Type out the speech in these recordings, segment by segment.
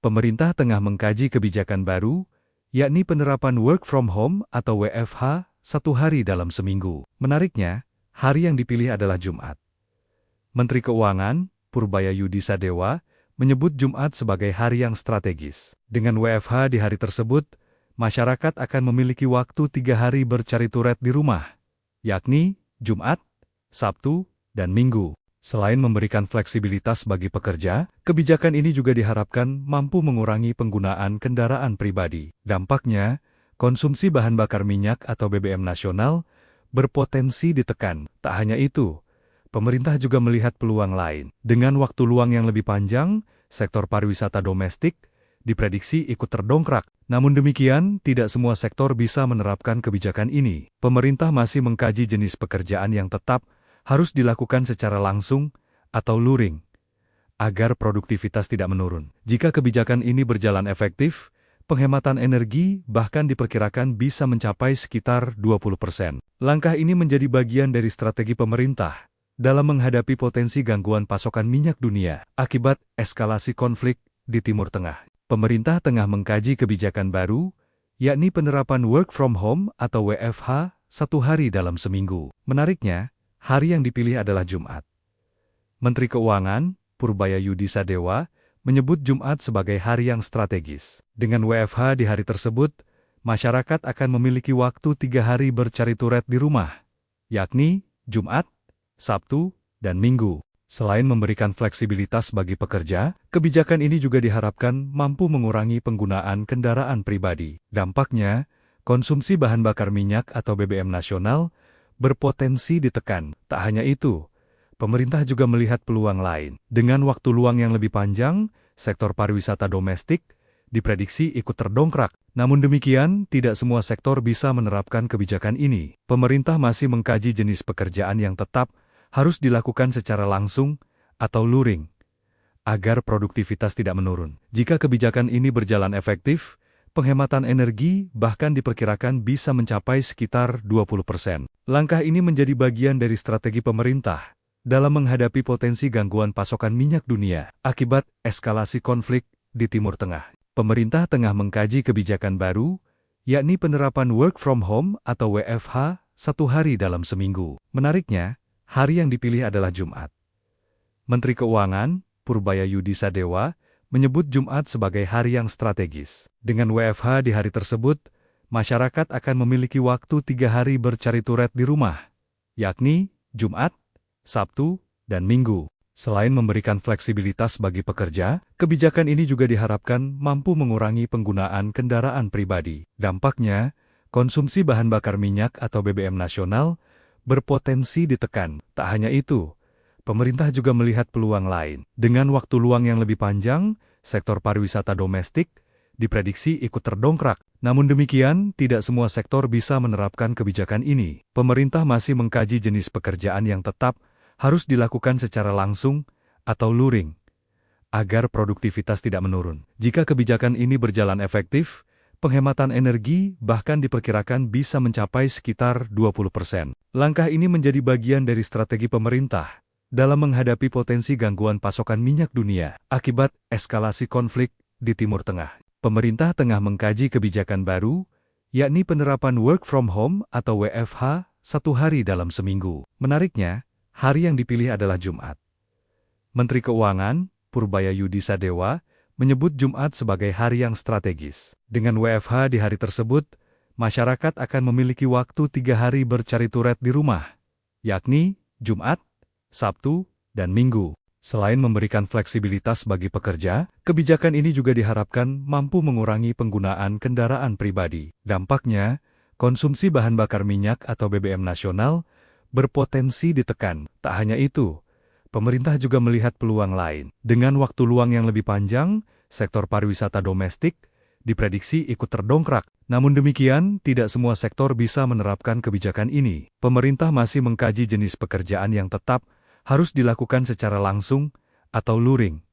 Pemerintah tengah mengkaji kebijakan baru, yakni penerapan work from home atau WFH 1 hari dalam seminggu. Menariknya, hari yang dipilih adalah Jumat. Menteri Keuangan, Purbayayudi Sadewa, menyebut Jumat sebagai hari yang strategis. Dengan WFH di hari tersebut, masyarakat akan memiliki waktu 3 hari bercari turet di rumah, yakni Jumat, Sabtu, dan Minggu. Selain memberikan fleksibilitas bagi pekerja, kebijakan ini juga diharapkan mampu mengurangi penggunaan kendaraan pribadi. Dampaknya, konsumsi bahan bakar minyak atau BBM nasional berpotensi ditekan. Tak hanya itu, pemerintah juga melihat peluang lain. Dengan waktu luang yang lebih panjang, sektor pariwisata domestik diprediksi ikut terdongkrak. Namun demikian, tidak semua sektor bisa menerapkan kebijakan ini. Pemerintah masih mengkaji jenis pekerjaan yang tetap harus dilakukan secara langsung atau luring, agar produktivitas tidak menurun. Jika kebijakan ini berjalan efektif, penghematan energi bahkan diperkirakan bisa mencapai sekitar 20%. Langkah ini menjadi bagian dari strategi pemerintah dalam menghadapi potensi gangguan pasokan minyak dunia akibat eskalasi konflik di Timur Tengah. Pemerintah tengah mengkaji kebijakan baru, yakni penerapan work from home atau WFH 1 hari dalam seminggu. Menariknya, hari yang dipilih adalah Jumat. Menteri Keuangan, Purbayayudi Sadewa, menyebut Jumat sebagai hari yang strategis. Dengan WFH di hari tersebut, masyarakat akan memiliki waktu 3 hari bercari turet di rumah, yakni Jumat, Sabtu, dan Minggu. Selain memberikan fleksibilitas bagi pekerja, kebijakan ini juga diharapkan mampu mengurangi penggunaan kendaraan pribadi. Dampaknya, konsumsi bahan bakar minyak atau BBM nasional berpotensi ditekan. Tak hanya itu, pemerintah juga melihat peluang lain. Dengan waktu luang yang lebih panjang, sektor pariwisata domestik diprediksi ikut terdongkrak. Namun demikian, tidak semua sektor bisa menerapkan kebijakan ini. Pemerintah masih mengkaji jenis pekerjaan yang tetap harus dilakukan secara langsung atau luring, agar produktivitas tidak menurun. Jika kebijakan ini berjalan efektif, penghematan energi bahkan diperkirakan bisa mencapai sekitar 20%. Langkah ini menjadi bagian dari strategi pemerintah dalam menghadapi potensi gangguan pasokan minyak dunia akibat eskalasi konflik di Timur Tengah. Pemerintah tengah mengkaji kebijakan baru, yakni penerapan work from home atau WFH 1 hari dalam seminggu. Menariknya, hari yang dipilih adalah Jumat. Menteri Keuangan, Purbayayudi Sadewa, menyebut Jumat sebagai hari yang strategis. Dengan WFH di hari tersebut, masyarakat akan memiliki waktu 3 hari bercari turet di rumah, yakni Jumat, Sabtu, dan Minggu. Selain memberikan fleksibilitas bagi pekerja, kebijakan ini juga diharapkan mampu mengurangi penggunaan kendaraan pribadi. Dampaknya, konsumsi bahan bakar minyak atau BBM nasional berpotensi ditekan. Tak hanya itu, pemerintah juga melihat peluang lain. Dengan waktu luang yang lebih panjang, sektor pariwisata domestik diprediksi ikut terdongkrak. Namun demikian, tidak semua sektor bisa menerapkan kebijakan ini. Pemerintah masih mengkaji jenis pekerjaan yang tetap harus dilakukan secara langsung atau luring, agar produktivitas tidak menurun. Jika kebijakan ini berjalan efektif, penghematan energi bahkan diperkirakan bisa mencapai sekitar 20%. Langkah ini menjadi bagian dari strategi pemerintah dalam menghadapi potensi gangguan pasokan minyak dunia akibat eskalasi konflik di Timur Tengah. Pemerintah tengah mengkaji kebijakan baru, yakni penerapan work from home atau WFH 1 hari dalam seminggu. Menariknya, hari yang dipilih adalah Jumat. Menteri Keuangan, Purbayayudi Sadewa, menyebut Jumat sebagai hari yang strategis. Dengan WFH di hari tersebut, masyarakat akan memiliki waktu 3 hari bercari turet di rumah, yakni Jumat, Sabtu, dan Minggu. Selain memberikan fleksibilitas bagi pekerja, kebijakan ini juga diharapkan mampu mengurangi penggunaan kendaraan pribadi. Dampaknya, konsumsi bahan bakar minyak atau BBM nasional berpotensi ditekan. Tak hanya itu, pemerintah juga melihat peluang lain. Dengan waktu luang yang lebih panjang, sektor pariwisata domestik diprediksi ikut terdongkrak. Namun demikian, tidak semua sektor bisa menerapkan kebijakan ini. Pemerintah masih mengkaji jenis pekerjaan yang tetap harus dilakukan secara langsung atau luring,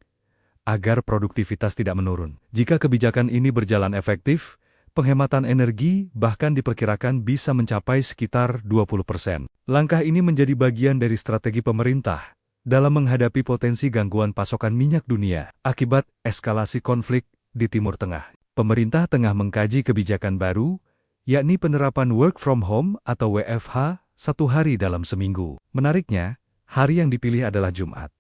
agar produktivitas tidak menurun. Jika kebijakan ini berjalan efektif, penghematan energi bahkan diperkirakan bisa mencapai sekitar 20%. Langkah ini menjadi bagian dari strategi pemerintah dalam menghadapi potensi gangguan pasokan minyak dunia akibat eskalasi konflik di Timur Tengah. Pemerintah tengah mengkaji kebijakan baru, yakni penerapan work from home atau WFH 1 hari dalam seminggu. Menariknya, hari yang dipilih adalah Jumat.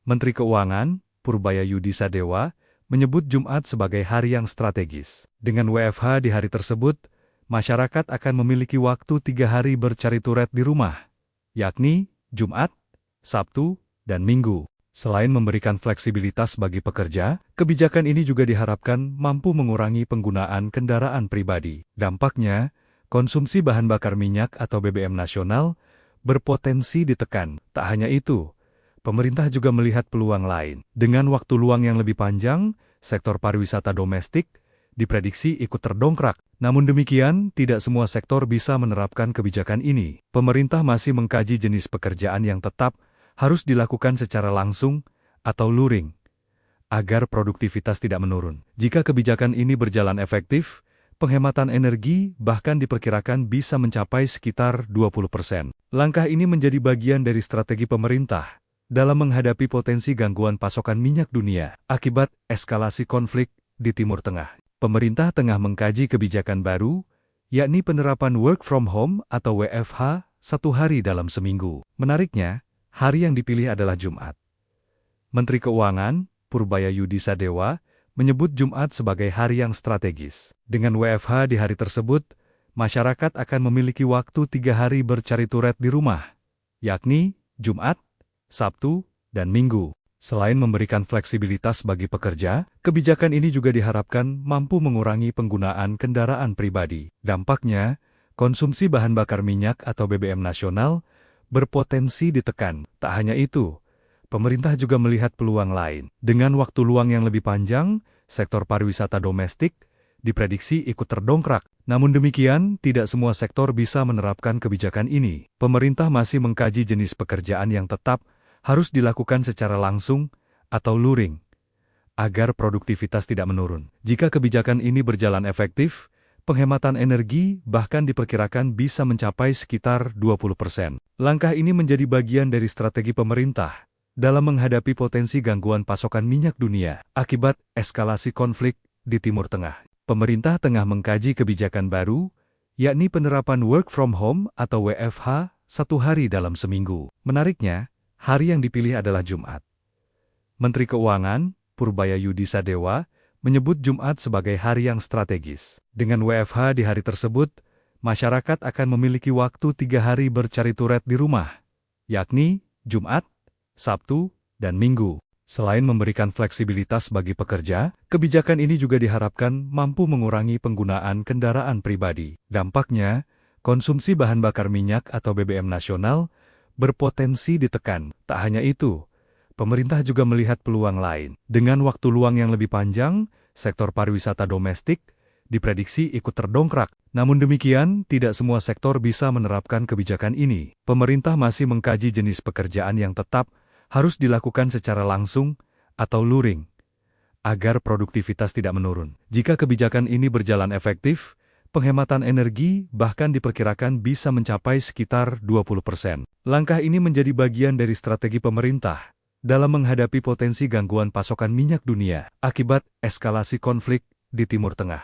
Menteri Keuangan, Purbayayudi Sadewa, menyebut Jumat sebagai hari yang strategis. Dengan WFH di hari tersebut, masyarakat akan memiliki waktu 3 hari bercari-turet di rumah, yakni Jumat, Sabtu, dan Minggu. Selain memberikan fleksibilitas bagi pekerja, kebijakan ini juga diharapkan mampu mengurangi penggunaan kendaraan pribadi. Dampaknya, konsumsi bahan bakar minyak atau BBM nasional berpotensi ditekan. Tak hanya itu, pemerintah juga melihat peluang lain. Dengan waktu luang yang lebih panjang, sektor pariwisata domestik diprediksi ikut terdongkrak. Namun demikian, tidak semua sektor bisa menerapkan kebijakan ini. Pemerintah masih mengkaji jenis pekerjaan yang tetap harus dilakukan secara langsung atau luring, agar produktivitas tidak menurun. Jika kebijakan ini berjalan efektif, penghematan energi bahkan diperkirakan bisa mencapai sekitar 20%. Langkah ini menjadi bagian dari strategi pemerintah dalam menghadapi potensi gangguan pasokan minyak dunia akibat eskalasi konflik di Timur Tengah. Pemerintah tengah mengkaji kebijakan baru, yakni penerapan work from home atau WFH 1 hari dalam seminggu. Menariknya, hari yang dipilih adalah Jumat. Menteri Keuangan, Purbayayudi Sadewa, menyebut Jumat sebagai hari yang strategis. Dengan WFH di hari tersebut, masyarakat akan memiliki waktu 3 hari bercari-turet di rumah, yakni Jumat, Sabtu, dan Minggu. Selain memberikan fleksibilitas bagi pekerja, kebijakan ini juga diharapkan mampu mengurangi penggunaan kendaraan pribadi. Dampaknya, konsumsi bahan bakar minyak atau BBM nasional berpotensi ditekan. Tak hanya itu, pemerintah juga melihat peluang lain. Dengan waktu luang yang lebih panjang, sektor pariwisata domestik diprediksi ikut terdongkrak. Namun demikian, tidak semua sektor bisa menerapkan kebijakan ini. Pemerintah masih mengkaji jenis pekerjaan yang tetap harus dilakukan secara langsung atau luring, agar produktivitas tidak menurun. Jika kebijakan ini berjalan efektif, penghematan energi bahkan diperkirakan bisa mencapai sekitar 20%. Langkah ini menjadi bagian dari strategi pemerintah dalam menghadapi potensi gangguan pasokan minyak dunia akibat eskalasi konflik di Timur Tengah. Pemerintah tengah mengkaji kebijakan baru, yakni penerapan work from home atau WFH 1 hari dalam seminggu. Menariknya, hari yang dipilih adalah Jumat. Menteri Keuangan, Purbayayudi Sadewa, menyebut Jumat sebagai hari yang strategis. Dengan WFH di hari tersebut, masyarakat akan memiliki waktu 3 hari bercari-turet di rumah, yakni Jumat, Sabtu, dan Minggu. Selain memberikan fleksibilitas bagi pekerja, kebijakan ini juga diharapkan mampu mengurangi penggunaan kendaraan pribadi. Dampaknya, konsumsi bahan bakar minyak atau BBM nasional berpotensi ditekan. Tak hanya itu, pemerintah juga melihat peluang lain. Dengan waktu luang yang lebih panjang, sektor pariwisata domestik diprediksi ikut terdongkrak. Namun demikian, tidak semua sektor bisa menerapkan kebijakan ini. Pemerintah masih mengkaji jenis pekerjaan yang tetap harus dilakukan secara langsung atau luring, agar produktivitas tidak menurun. Jika kebijakan ini berjalan efektif, penghematan energi bahkan diperkirakan bisa mencapai sekitar 20%. Langkah ini menjadi bagian dari strategi pemerintah dalam menghadapi potensi gangguan pasokan minyak dunia akibat eskalasi konflik di Timur Tengah.